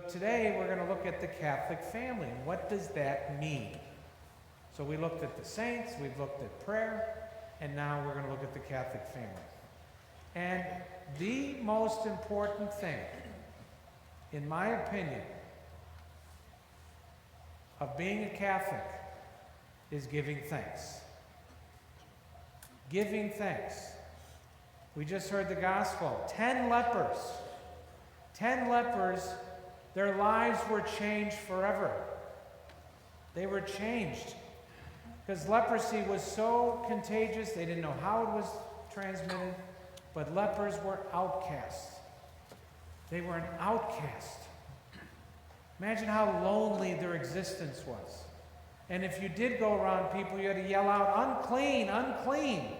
Today we're going to look at the Catholic family. And what does that mean? So we looked at the saints, we've looked at prayer, and now we're going to look at the Catholic family. And the most important thing, in my opinion, of being a Catholic is giving thanks. Giving thanks. We just heard the gospel. 10 lepers. 10 lepers. Their lives were changed forever. They were changed. Because leprosy was so contagious, they didn't know how it was transmitted, but lepers were outcasts. They were an outcast. Imagine how lonely their existence was. And if you did go around people, you had to yell out, "Unclean, unclean,"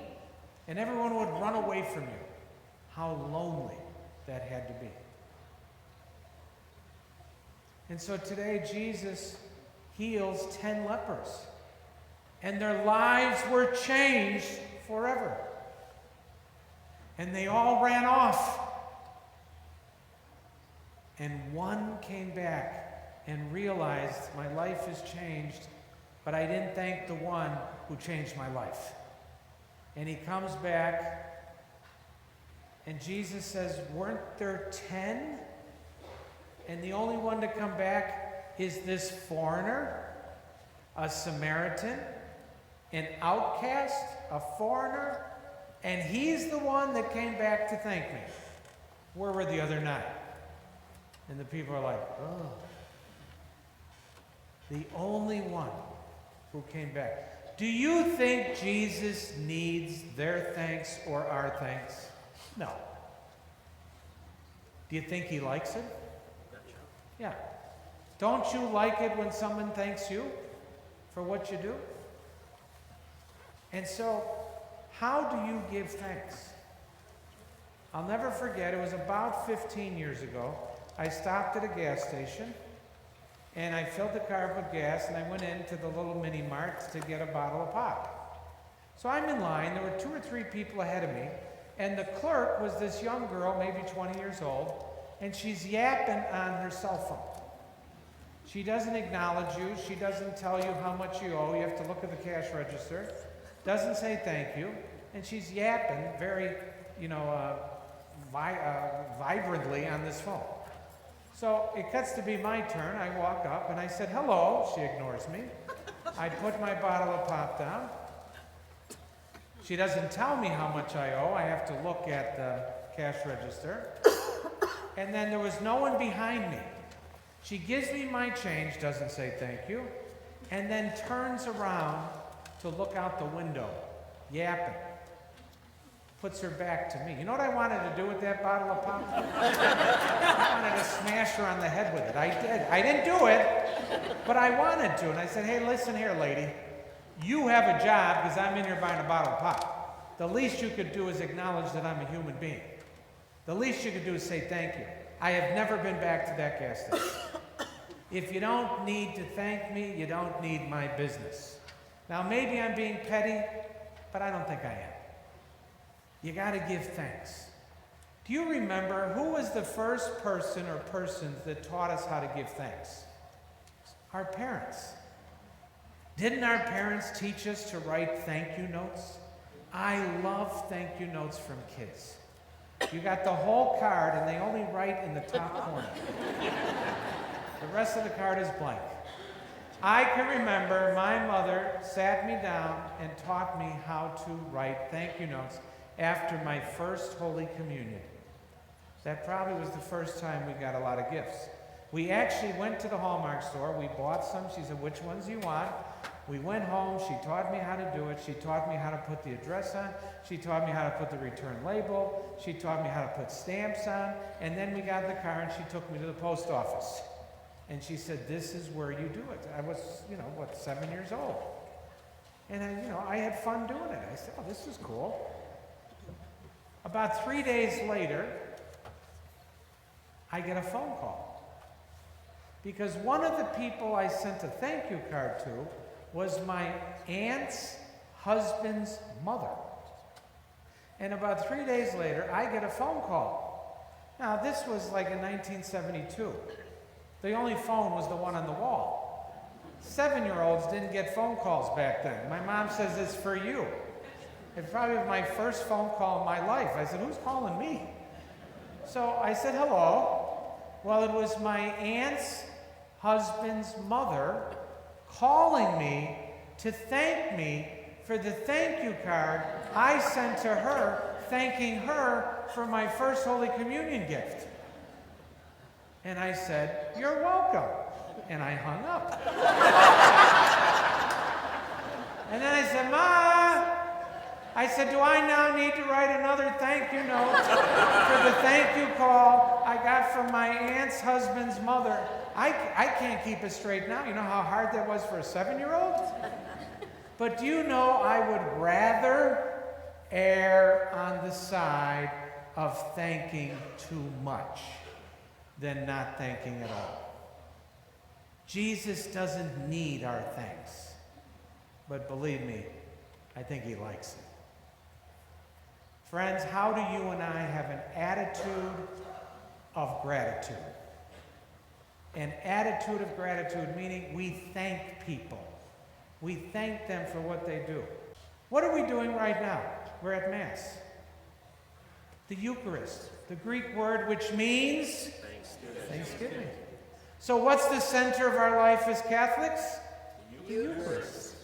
and everyone would run away from you. How lonely that had to be. And so today, Jesus heals 10 lepers. And their lives were changed forever. And they all ran off. And one came back and realized, my life has changed, but I didn't thank the one who changed my life. And he comes back, and Jesus says, weren't there 10? And the only one to come back is this foreigner, a Samaritan, an outcast, a foreigner, and he's the one that came back to thank me. Where were the other 9? And the people are like, oh. The only one who came back. Do you think Jesus needs their thanks or our thanks? No. Do you think he likes it? Yeah. Don't you like it when someone thanks you for what you do? And so, how do you give thanks? I'll never forget, it was about 15 years ago. I stopped at a gas station, and I filled the car up with gas, and I went into the little mini mart to get a bottle of pop. So I'm in line. There were 2 or 3 people ahead of me, and the clerk was this young girl, maybe 20 years old, and she's yapping on her cell phone. She doesn't acknowledge you. She doesn't tell you how much you owe. You have to look at the cash register. Doesn't say thank you. And she's yapping very, vibrantly on this phone. So it cuts to be my turn. I walk up and I said, hello. She ignores me. I put my bottle of pop down. She doesn't tell me how much I owe. I have to look at the cash register. And then there was no one behind me. She gives me my change, doesn't say thank you, and then turns around to look out the window, yapping. Puts her back to me. You know what I wanted to do with that bottle of pop? I wanted to smash her on the head with it. I did. I didn't do it, but I wanted to. And I said, hey, listen here, lady. You have a job because I'm in here buying a bottle of pop. The least you could do is acknowledge that I'm a human being. The least you could do is say thank you. I have never been back to that gas station. If you don't need to thank me, you don't need my business. Now, maybe I'm being petty, but I don't think I am. You got to give thanks. Do you remember who was the first person or persons that taught us how to give thanks? Our parents. Didn't our parents teach us to write thank you notes? I love thank you notes from kids. You got the whole card, and they only write in the top corner. The rest of the card is blank. I can remember my mother sat me down and taught me how to write thank you notes after my first Holy Communion. That probably was the first time we got a lot of gifts. We actually went to the Hallmark store. We bought some. She said, which ones do you want? We went home. She taught me how to do it. She taught me how to put the address on. She taught me how to put the return label. She taught me how to put stamps on. And then we got in the car, and she took me to the post office. And she said, this is where you do it. I was, 7 years old. And I had fun doing it. I said, oh, this is cool. About 3 days later, I get a phone call. Because one of the people I sent a thank you card to was my aunt's husband's mother. And about 3 days later, I get a phone call. Now, this was like in 1972. The only phone was the one on the wall. 7-year-olds didn't get phone calls back then. My mom says it's for you. It probably was my first phone call in my life. I said, who's calling me? So I said, hello. Well, it was my aunt's husband's mother calling me to thank me for the thank you card I sent to her, thanking her for my first Holy Communion gift. And I said, you're welcome. And I hung up. And then I said, Ma, I said, do I now need to write another thank you note for the thank you call I got from my aunt's husband's mother? I can't keep it straight now. You know how hard that was for a 7-year-old? But do you know I would rather err on the side of thanking too much than not thanking at all. Jesus doesn't need our thanks. But believe me, I think he likes it. Friends, how do you and I have an attitude of gratitude? An attitude of gratitude, meaning we thank people. We thank them for what they do. What are we doing right now? We're at Mass. The Eucharist, the Greek word which means Thanksgiving. So what's the center of our life as Catholics? The Eucharist,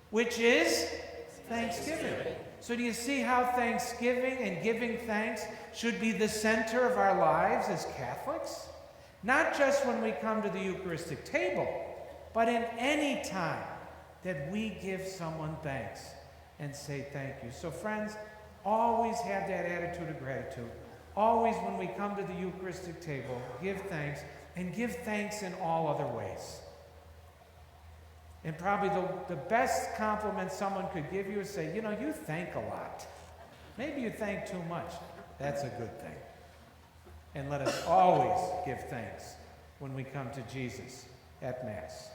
which is Thanksgiving. So do you see how Thanksgiving and giving thanks should be the center of our lives as Catholics? Not just when we come to the Eucharistic table, but in any time that we give someone thanks and say thank you. So friends, always have that attitude of gratitude. Always when we come to the Eucharistic table, give thanks, and give thanks in all other ways. And probably the best compliment someone could give you is say, you know, you thank a lot. Maybe you thank too much. That's a good thing. And let us always give thanks when we come to Jesus at Mass.